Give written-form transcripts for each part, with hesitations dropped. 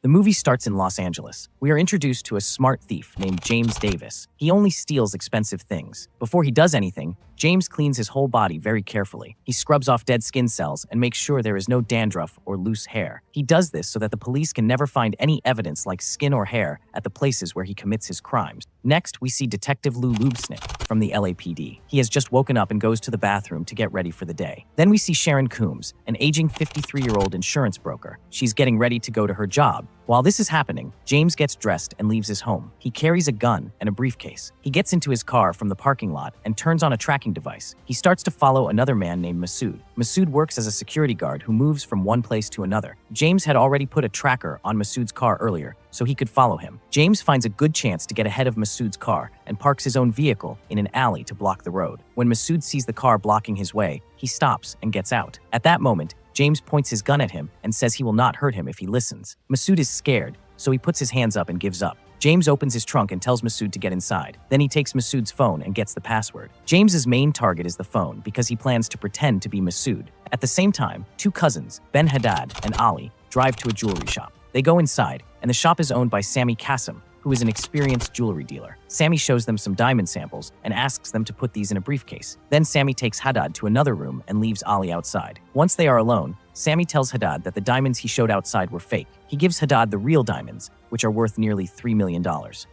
The movie starts in Los Angeles. We are introduced to a smart thief named James Davis. He only steals expensive things. Before he does anything, James cleans his whole body very carefully. He scrubs off dead skin cells and makes sure there is no dandruff or loose hair. He does this so that the police can never find any evidence like skin or hair at the places where he commits his crimes. Next, we see Detective Lou Lubesnick from the LAPD. He has just woken up and goes to the bathroom to get ready for the day. Then we see Sharon Coombs, an aging 53-year-old insurance broker. She's getting ready to go to her job. While this is happening, James gets dressed and leaves his home. He carries a gun and a briefcase. He gets into his car from the parking lot and turns on a tracking device. He starts to follow another man named Masood. Masood works as a security guard who moves from one place to another. James had already put a tracker on Masood's car earlier, so he could follow him. James finds a good chance to get ahead of Masood's car and parks his own vehicle in an alley to block the road. When Masood sees the car blocking his way, he stops and gets out. At that moment, James points his gun at him and says he will not hurt him if he listens. Masood is scared, so he puts his hands up and gives up. James opens his trunk and tells Masood to get inside. Then he takes Masood's phone and gets the password. James's main target is the phone because he plans to pretend to be Masood. At the same time, two cousins, Ben Haddad and Ali, drive to a jewelry shop. They go inside, and the shop is owned by Sammy Kassim, who is an experienced jewelry dealer. Sammy shows them some diamond samples and asks them to put these in a briefcase. Then Sammy takes Haddad to another room and leaves Ali outside. Once they are alone, Sammy tells Haddad that the diamonds he showed outside were fake. He gives Haddad the real diamonds, which are worth nearly $3 million.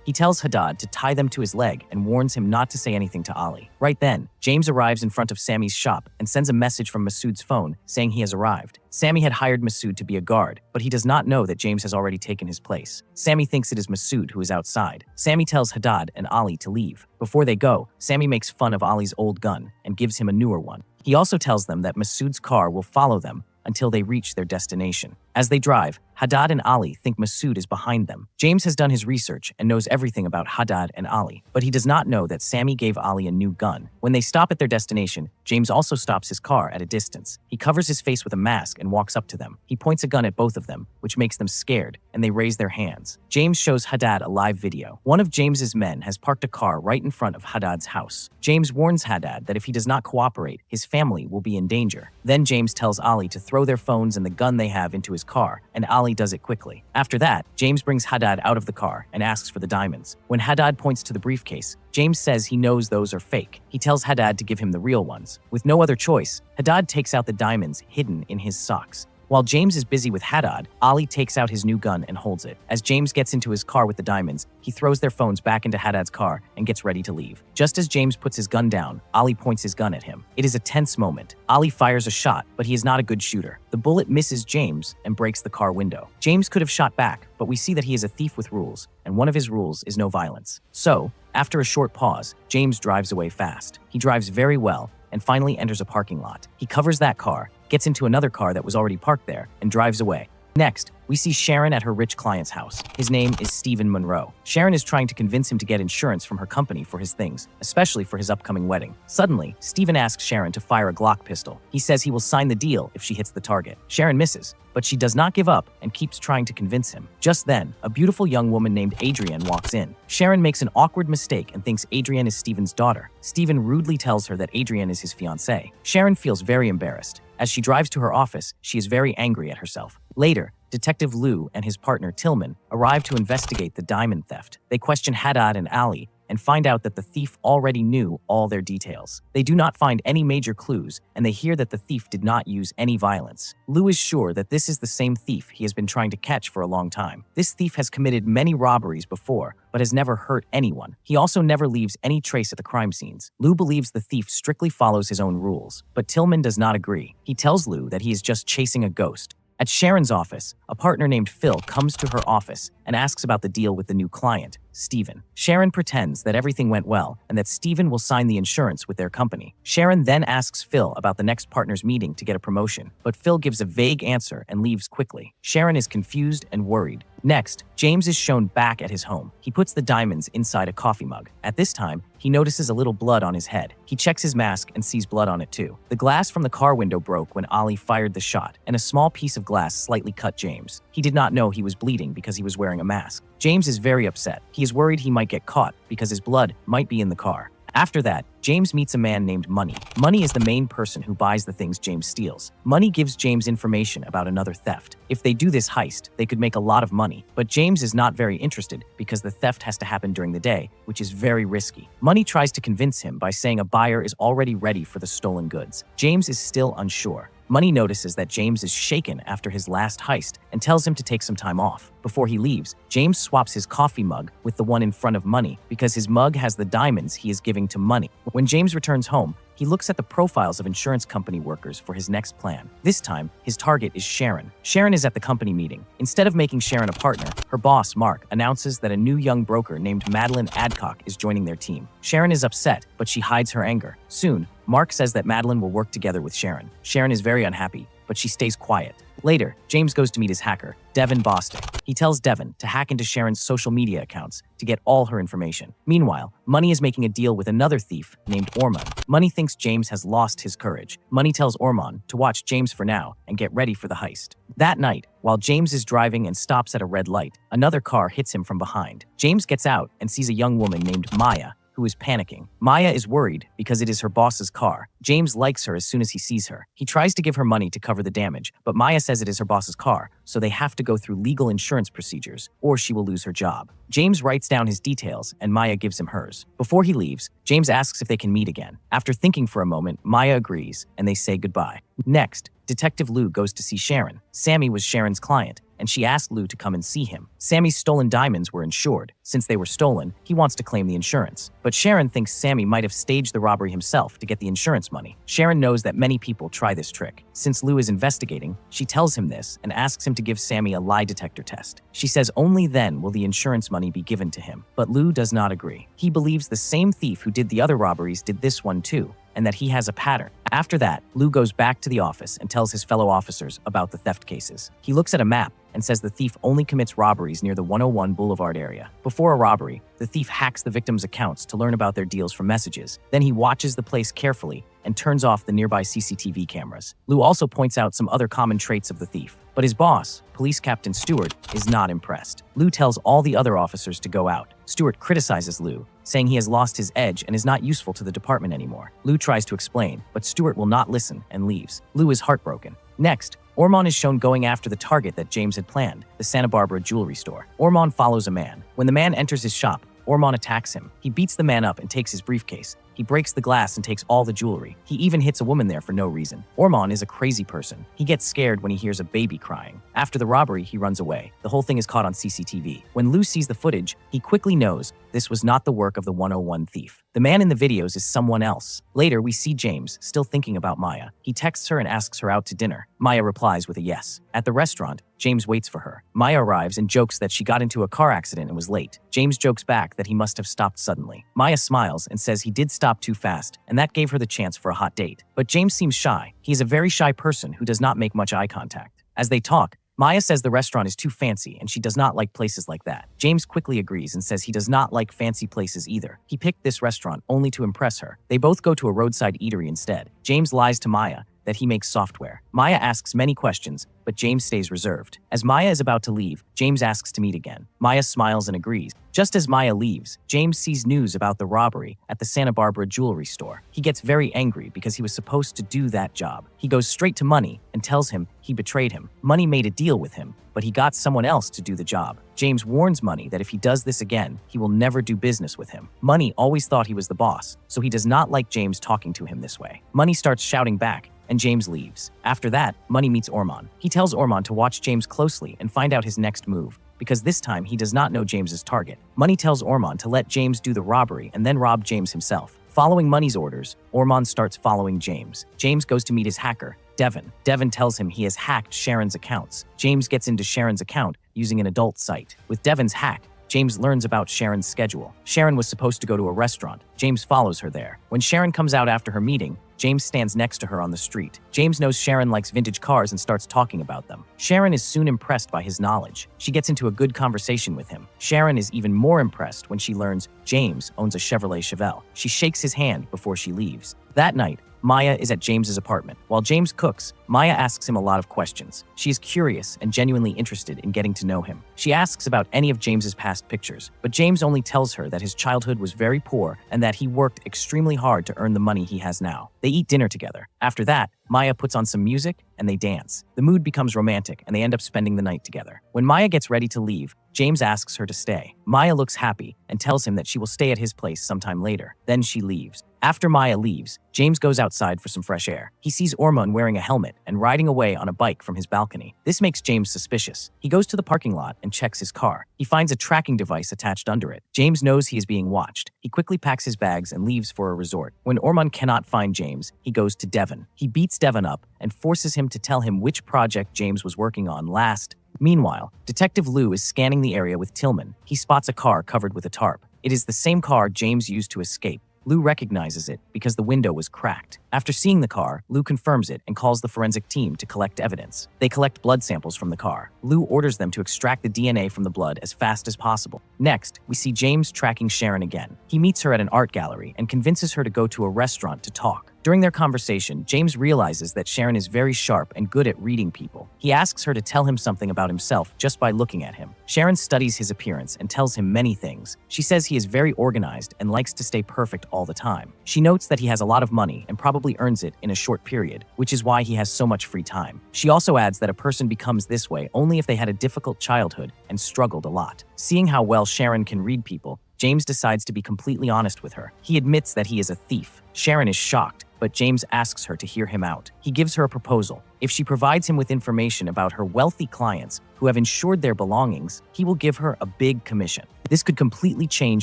He tells Haddad to tie them to his leg and warns him not to say anything to Ali. Right then, James arrives in front of Sammy's shop and sends a message from Masood's phone saying he has arrived. Sammy had hired Masood to be a guard, but he does not know that James has already taken his place. Sammy thinks it is Masood who is outside. Sammy tells Haddad and Ali to leave. Before they go, Sammy makes fun of Ali's old gun and gives him a newer one. He also tells them that Masood's car will follow them until they reach their destination. As they drive, Haddad and Ali think Masood is behind them. James has done his research and knows everything about Haddad and Ali, but he does not know that Sammy gave Ali a new gun. When they stop at their destination, James also stops his car at a distance. He covers his face with a mask and walks up to them. He points a gun at both of them, which makes them scared, and they raise their hands. James shows Haddad a live video. One of James's men has parked a car right in front of Haddad's house. James warns Haddad that if he does not cooperate, his family will be in danger. Then James tells Ali to throw their phones and the gun they have into his car, and Ali does it quickly. After that, James brings Haddad out of the car and asks for the diamonds. When Haddad points to the briefcase, James says he knows those are fake. He tells Haddad to give him the real ones. With no other choice, Haddad takes out the diamonds hidden in his socks. While James is busy with Haddad, Ali takes out his new gun and holds it. As James gets into his car with the diamonds, he throws their phones back into Haddad's car and gets ready to leave. Just as James puts his gun down, Ali points his gun at him. It is a tense moment. Ali fires a shot, but he is not a good shooter. The bullet misses James and breaks the car window. James could have shot back, but we see that he is a thief with rules, and one of his rules is no violence. So, after a short pause, James drives away fast. He drives very well and finally enters a parking lot. He covers that car, gets into another car that was already parked there, and drives away. Next, we see Sharon at her rich client's house. His name is Stephen Monroe. Sharon is trying to convince him to get insurance from her company for his things, especially for his upcoming wedding. Suddenly, Stephen asks Sharon to fire a Glock pistol. He says he will sign the deal if she hits the target. Sharon misses, but she does not give up and keeps trying to convince him. Just then, a beautiful young woman named Adrienne walks in. Sharon makes an awkward mistake and thinks Adrienne is Stephen's daughter. Stephen rudely tells her that Adrienne is his fiancée. Sharon feels very embarrassed. As she drives to her office, she is very angry at herself. Later, Detective Lou and his partner Tillman arrive to investigate the diamond theft. They question Haddad and Ali and find out that the thief already knew all their details. They do not find any major clues, and they hear that the thief did not use any violence. Lou is sure that this is the same thief he has been trying to catch for a long time. This thief has committed many robberies before, but has never hurt anyone. He also never leaves any trace at the crime scenes. Lou believes the thief strictly follows his own rules, but Tillman does not agree. He tells Lou that he is just chasing a ghost. At Sharon's office, a partner named Phil comes to her office and asks about the deal with the new client, Stephen. Sharon pretends that everything went well and that Stephen will sign the insurance with their company. Sharon then asks Phil about the next partner's meeting to get a promotion, but Phil gives a vague answer and leaves quickly. Sharon is confused and worried. Next, James is shown back at his home. He puts the diamonds inside a coffee mug. At this time, he notices a little blood on his head. He checks his mask and sees blood on it too. The glass from the car window broke when Ali fired the shot, and a small piece of glass slightly cut James. He did not know he was bleeding because he was wearing a mask. James is very upset. He is worried he might get caught because his blood might be in the car. After that, James meets a man named Money. Money is the main person who buys the things James steals. Money gives James information about another theft. If they do this heist, they could make a lot of money. But James is not very interested because the theft has to happen during the day, which is very risky. Money tries to convince him by saying a buyer is already ready for the stolen goods. James is still unsure. Money notices that James is shaken after his last heist and tells him to take some time off. Before he leaves, James swaps his coffee mug with the one in front of Money because his mug has the diamonds he is giving to Money. When James returns home, he looks at the profiles of insurance company workers for his next plan. This time, his target is Sharon. Sharon is at the company meeting. Instead of making Sharon a partner, her boss, Mark, announces that a new young broker named Madeline Adcock is joining their team. Sharon is upset, but she hides her anger. Soon, Mark says that Madeline will work together with Sharon. Sharon is very unhappy, but she stays quiet. Later, James goes to meet his hacker, Devin Bostic. He tells Devin to hack into Sharon's social media accounts to get all her information. Meanwhile, Money is making a deal with another thief named Orman. Money thinks James has lost his courage. Money tells Orman to watch James for now and get ready for the heist. That night, while James is driving and stops at a red light, another car hits him from behind. James gets out and sees a young woman named Maya, who is panicking. Maya is worried because it is her boss's car. James likes her as soon as he sees her. He tries to give her money to cover the damage, but Maya says it is her boss's car, so they have to go through legal insurance procedures, or she will lose her job. James writes down his details, and Maya gives him hers. Before he leaves, James asks if they can meet again. After thinking for a moment, Maya agrees, and they say goodbye. Next, Detective Lou goes to see Sharon. Sammy was Sharon's client, and she asked Lou to come and see him. Sammy's stolen diamonds were insured. Since they were stolen, he wants to claim the insurance. But Sharon thinks Sammy might have staged the robbery himself to get the insurance money. Sharon knows that many people try this trick. Since Lou is investigating, she tells him this and asks him to give Sammy a lie detector test. She says only then will the insurance money be given to him. But Lou does not agree. He believes the same thief who did the other robberies did this one too, and that he has a pattern. After that, Lou goes back to the office and tells his fellow officers about the theft cases. He looks at a map and says the thief only commits robberies near the 101 Boulevard area. Before a robbery, the thief hacks the victims' accounts to learn about their deals from messages. Then he watches the place carefully and turns off the nearby CCTV cameras. Lou also points out some other common traits of the thief. But his boss, Police Captain Stewart, is not impressed. Lou tells all the other officers to go out. Stewart criticizes Lou, saying he has lost his edge and is not useful to the department anymore. Lou tries to explain, but Stewart will not listen and leaves. Lou is heartbroken. Next, Orman is shown going after the target that James had planned, the Santa Barbara jewelry store. Orman follows a man. When the man enters his shop, Orman attacks him. He beats the man up and takes his briefcase. He breaks the glass and takes all the jewelry. He even hits a woman there for no reason. Orman is a crazy person. He gets scared when he hears a baby crying. After the robbery, he runs away. The whole thing is caught on CCTV. When Lou sees the footage, he quickly knows this was not the work of the 101 thief. The man in the videos is someone else. Later, we see James, still thinking about Maya. He texts her and asks her out to dinner. Maya replies with a yes. At the restaurant, James waits for her. Maya arrives and jokes that she got into a car accident and was late. James jokes back that he must have stopped suddenly. Maya smiles and says he did stop too fast, and that gave her the chance for a hot date. But James seems shy. He is a very shy person who does not make much eye contact. As they talk, Maya says the restaurant is too fancy and she does not like places like that. James quickly agrees and says he does not like fancy places either. He picked this restaurant only to impress her. They both go to a roadside eatery instead. James lies to Maya that he makes software. Maya asks many questions, but James stays reserved. As Maya is about to leave, James asks to meet again. Maya smiles and agrees. Just as Maya leaves, James sees news about the robbery at the Santa Barbara jewelry store. He gets very angry because he was supposed to do that job. He goes straight to Money and tells him he betrayed him. Money made a deal with him, but he got someone else to do the job. James warns Money that if he does this again, he will never do business with him. Money always thought he was the boss, so he does not like James talking to him this way. Money starts shouting back, and James leaves. After that, Money meets Orman. He tells Orman to watch James closely and find out his next move, because this time he does not know James's target. Money tells Orman to let James do the robbery and then rob James himself. Following Money's orders, Orman starts following James. James goes to meet his hacker, Devin. Devin tells him he has hacked Sharon's accounts. James gets into Sharon's account using an adult site. With Devin's hack, James learns about Sharon's schedule. Sharon was supposed to go to a restaurant. James follows her there. When Sharon comes out after her meeting, James stands next to her on the street. James knows Sharon likes vintage cars and starts talking about them. Sharon is soon impressed by his knowledge. She gets into a good conversation with him. Sharon is even more impressed when she learns James owns a Chevrolet Chevelle. She shakes his hand before she leaves. That night, Maya is at James's apartment. While James cooks, Maya asks him a lot of questions. She is curious and genuinely interested in getting to know him. She asks about any of James's past pictures, but James only tells her that his childhood was very poor and that that he worked extremely hard to earn the money he has now. They eat dinner together. After that, Maya puts on some music and they dance. The mood becomes romantic and they end up spending the night together. When Maya gets ready to leave, James asks her to stay. Maya looks happy and tells him that she will stay at his place sometime later. Then she leaves. After Maya leaves, James goes outside for some fresh air. He sees Orman wearing a helmet and riding away on a bike from his balcony. This makes James suspicious. He goes to the parking lot and checks his car. He finds a tracking device attached under it. James knows he is being watched. He quickly packs his bags and leaves for a resort. When Orman cannot find James, he goes to Devon. He beats Devon up and forces him to tell him which project James was working on last. Meanwhile, Detective Lou is scanning the area with Tillman. He spots a car covered with a tarp. It is the same car James used to escape. Lou recognizes it because the window was cracked. After seeing the car, Lou confirms it and calls the forensic team to collect evidence. They collect blood samples from the car. Lou orders them to extract the DNA from the blood as fast as possible. Next, we see James tracking Sharon again. He meets her at an art gallery and convinces her to go to a restaurant to talk. During their conversation, James realizes that Sharon is very sharp and good at reading people. He asks her to tell him something about himself just by looking at him. Sharon studies his appearance and tells him many things. She says he is very organized and likes to stay perfect all the time. She notes that he has a lot of money and probably earns it in a short period, which is why he has so much free time. She also adds that a person becomes this way only if they had a difficult childhood and struggled a lot. Seeing how well Sharon can read people, James decides to be completely honest with her. He admits that he is a thief. Sharon is shocked, but James asks her to hear him out. He gives her a proposal. If she provides him with information about her wealthy clients who have insured their belongings, he will give her a big commission. This could completely change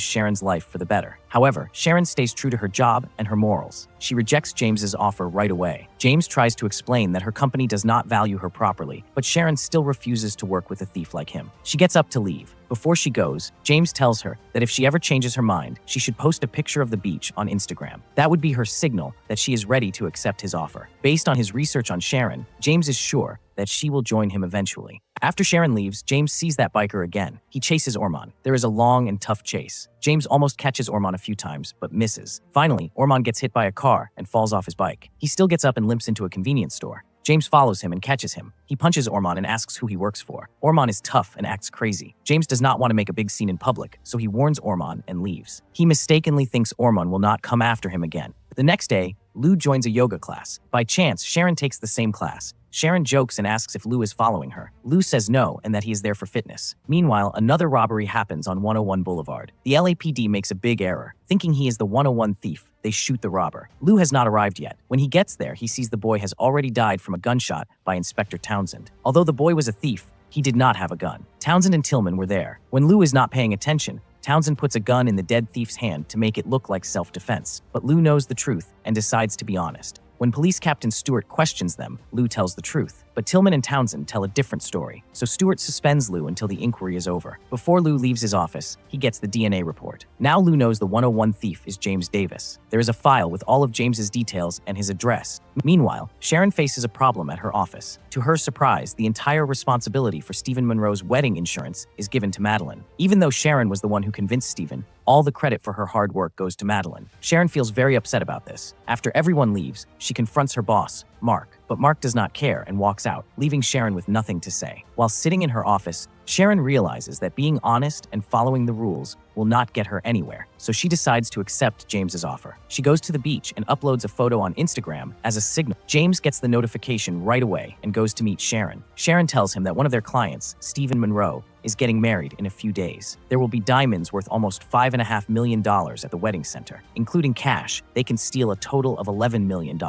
Sharon's life for the better. However, Sharon stays true to her job and her morals. She rejects James's offer right away. James tries to explain that her company does not value her properly, but Sharon still refuses to work with a thief like him. She gets up to leave. Before she goes, James tells her that if she ever changes her mind, she should post a picture of the beach on Instagram. That would be her signal that she is ready to accept his offer. Based on his research on Sharon, James is sure that she will join him eventually. After Sharon leaves, James sees that biker again. He chases Orman. There is a long and tough chase. James almost catches Orman a few times, but misses. Finally, Orman gets hit by a car and falls off his bike. He still gets up and limps into a convenience store. James follows him and catches him. He punches Orman and asks who he works for. Orman is tough and acts crazy. James does not want to make a big scene in public, so he warns Orman and leaves. He mistakenly thinks Orman will not come after him again. The next day, Lou joins a yoga class. By chance, Sharon takes the same class. Sharon jokes and asks if Lou is following her. Lou says no and that he is there for fitness. Meanwhile, another robbery happens on 101 Boulevard. The LAPD makes a big error. Thinking he is the 101 thief, they shoot the robber. Lou has not arrived yet. When he gets there, he sees the boy has already died from a gunshot by Inspector Townsend. Although the boy was a thief, he did not have a gun. Townsend and Tillman were there. When Lou is not paying attention, Townsend puts a gun in the dead thief's hand to make it look like self-defense. But Lou knows the truth and decides to be honest. When Police Captain Stewart questions them, Lou tells the truth. But Tillman and Townsend tell a different story, so Stewart suspends Lou until the inquiry is over. Before Lou leaves his office, he gets the DNA report. Now Lou knows the 101 thief is James Davis. There is a file with all of James's details and his address. Meanwhile, Sharon faces a problem at her office. To her surprise, the entire responsibility for Stephen Monroe's wedding insurance is given to Madeline. Even though Sharon was the one who convinced Stephen, all the credit for her hard work goes to Madeline. Sharon feels very upset about this. After everyone leaves, she confronts her boss, Mark. But Mark does not care and walks out, leaving Sharon with nothing to say. While sitting in her office, Sharon realizes that being honest and following the rules will not get her anywhere, so she decides to accept James's offer. She goes to the beach and uploads a photo on Instagram as a signal. James gets the notification right away and goes to meet Sharon. Sharon tells him that one of their clients, Stephen Monroe, is getting married in a few days. There will be diamonds worth almost $5.5 million at the wedding center. Including cash, they can steal a total of $11 million.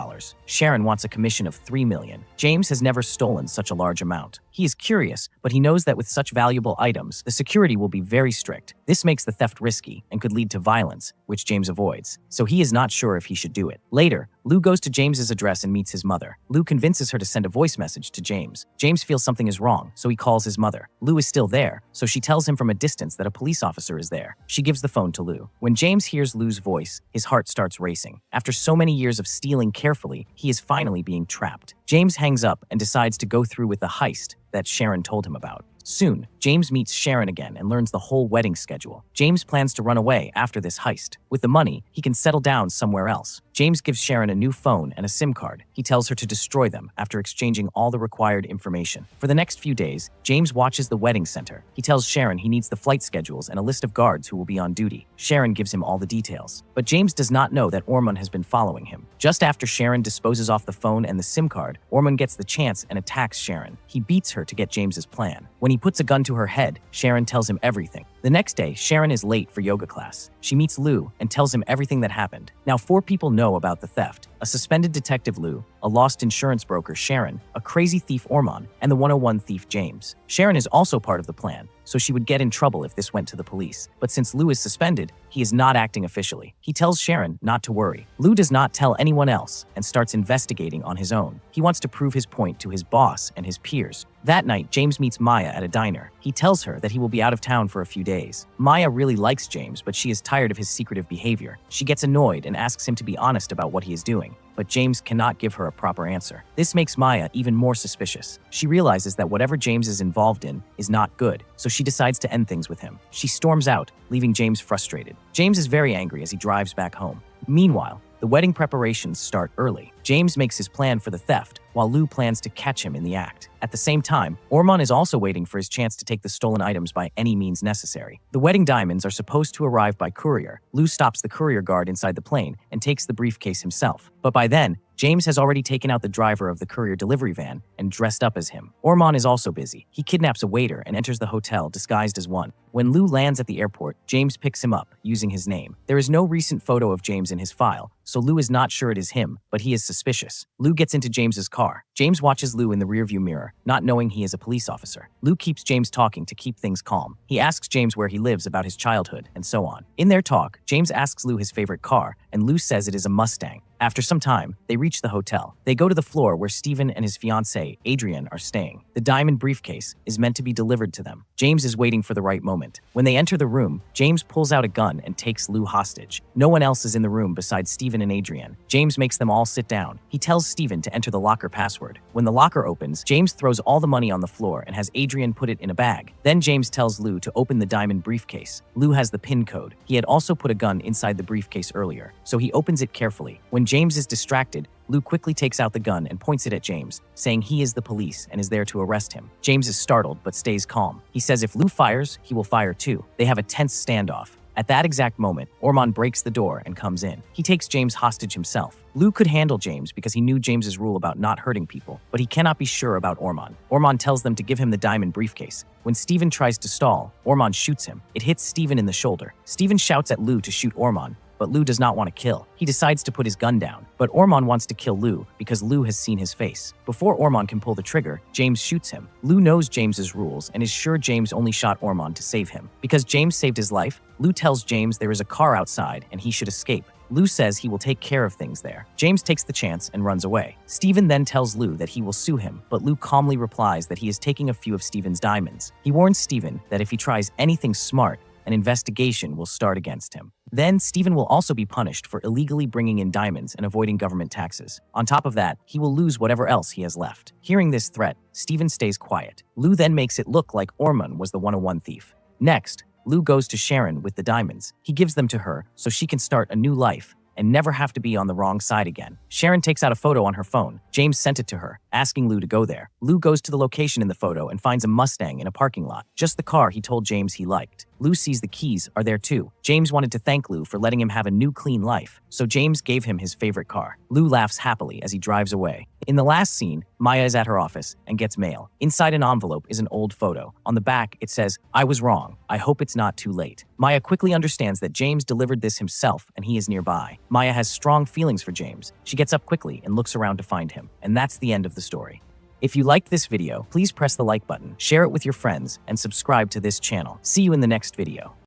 Sharon wants a commission of $3 million. James has never stolen such a large amount. He is curious, but he knows that with such valuable items, the security will be very strict. This makes the theft risky and could lead to violence, which James avoids, so he is not sure if he should do it. Later, Lou goes to James's address and meets his mother. Lou convinces her to send a voice message to James. James feels something is wrong, so he calls his mother. Lou is still there, so she tells him from a distance that a police officer is there. She gives the phone to Lou. When James hears Lou's voice, his heart starts racing. After so many years of stealing carefully, he is finally being trapped. James hangs up and decides to go through with the heist that Sharon told him about. Soon, James meets Sharon again and learns the whole wedding schedule. James plans to run away after this heist. With the money, he can settle down somewhere else. James gives Sharon a new phone and a SIM card. He tells her to destroy them after exchanging all the required information. For the next few days, James watches the wedding center. He tells Sharon he needs the flight schedules and a list of guards who will be on duty. Sharon gives him all the details. But James does not know that Ormond has been following him. Just after Sharon disposes off the phone and the SIM card, Ormond gets the chance and attacks Sharon. He beats her to get James's plan. When he puts a gun to her head, Sharon tells him everything. The next day, Sharon is late for yoga class. She meets Lou and tells him everything that happened. Now 4 people know about the theft: a suspended detective Lou, a lost insurance broker Sharon, a crazy thief Ormond, and the 101 thief James. Sharon is also part of the plan, so she would get in trouble if this went to the police. But since Lou is suspended, he is not acting officially. He tells Sharon not to worry. Lou does not tell anyone else and starts investigating on his own. He wants to prove his point to his boss and his peers. That night, James meets Maya at a diner. He tells her that he will be out of town for a few days. Maya really likes James, but she is tired of his secretive behavior. She gets annoyed and asks him to be honest about what he is doing, but James cannot give her a proper answer. This makes Maya even more suspicious. She realizes that whatever James is involved in is not good, so she decides to end things with him. She storms out, leaving James frustrated. James is very angry as he drives back home. Meanwhile, the wedding preparations start early. James makes his plan for the theft, while Lou plans to catch him in the act. At the same time, Ormond is also waiting for his chance to take the stolen items by any means necessary. The wedding diamonds are supposed to arrive by courier. Lou stops the courier guard inside the plane and takes the briefcase himself. But by then, James has already taken out the driver of the courier delivery van and dressed up as him. Ormond is also busy. He kidnaps a waiter and enters the hotel disguised as one. When Lou lands at the airport, James picks him up, using his name. There is no recent photo of James in his file, so Lou is not sure it is him, but he is suspicious. Lou gets into James's car. James watches Lou in the rearview mirror, not knowing he is a police officer. Lou keeps James talking to keep things calm. He asks James where he lives, about his childhood, and so on. In their talk, James asks Lou his favorite car, and Lou says it is a Mustang. After some time, they reach the hotel. They go to the floor where Stephen and his fiancée, Adrienne, are staying. The diamond briefcase is meant to be delivered to them. James is waiting for the right moment. When they enter the room, James pulls out a gun and takes Lou hostage. No one else is in the room besides Stephen and Adrienne. James makes them all sit down. He tells Stephen to enter the locker password. When the locker opens, James throws all the money on the floor and has Adrienne put it in a bag. Then James tells Lou to open the diamond briefcase. Lou has the PIN code. He had also put a gun inside the briefcase earlier, so he opens it carefully. When James is distracted, Lou quickly takes out the gun and points it at James, saying he is the police and is there to arrest him. James is startled but stays calm. He says if Lou fires, he will fire too. They have a tense standoff. At that exact moment, Ormond breaks the door and comes in. He takes James hostage himself. Lou could handle James because he knew James's rule about not hurting people, but he cannot be sure about Ormond. Ormond tells them to give him the diamond briefcase. When Stephen tries to stall, Ormond shoots him. It hits Stephen in the shoulder. Stephen shouts at Lou to shoot Ormond, but Lou does not want to kill. He decides to put his gun down, but Ormond wants to kill Lou because Lou has seen his face. Before Ormond can pull the trigger, James shoots him. Lou knows James's rules and is sure James only shot Ormond to save him. Because James saved his life, Lou tells James there is a car outside and he should escape. Lou says he will take care of things there. James takes the chance and runs away. Stephen then tells Lou that he will sue him, but Lou calmly replies that he is taking a few of Stephen's diamonds. He warns Stephen that if he tries anything smart, an investigation will start against him. Then, Stephen will also be punished for illegally bringing in diamonds and avoiding government taxes. On top of that, he will lose whatever else he has left. Hearing this threat, Stephen stays quiet. Lou then makes it look like Ormond was the 101 thief. Next, Lou goes to Sharon with the diamonds. He gives them to her so she can start a new life and never have to be on the wrong side again. Sharon takes out a photo on her phone. James sent it to her, asking Lou to go there. Lou goes to the location in the photo and finds a Mustang in a parking lot, just the car he told James he liked. Lou sees the keys are there too. James wanted to thank Lou for letting him have a new clean life, so James gave him his favorite car. Lou laughs happily as he drives away. In the last scene, Maya is at her office and gets mail. Inside an envelope is an old photo. On the back, it says, "I was wrong. I hope it's not too late." Maya quickly understands that James delivered this himself and he is nearby. Maya has strong feelings for James. She gets up quickly and looks around to find him. And that's the end of the story. If you liked this video, please press the like button, share it with your friends, and subscribe to this channel. See you in the next video.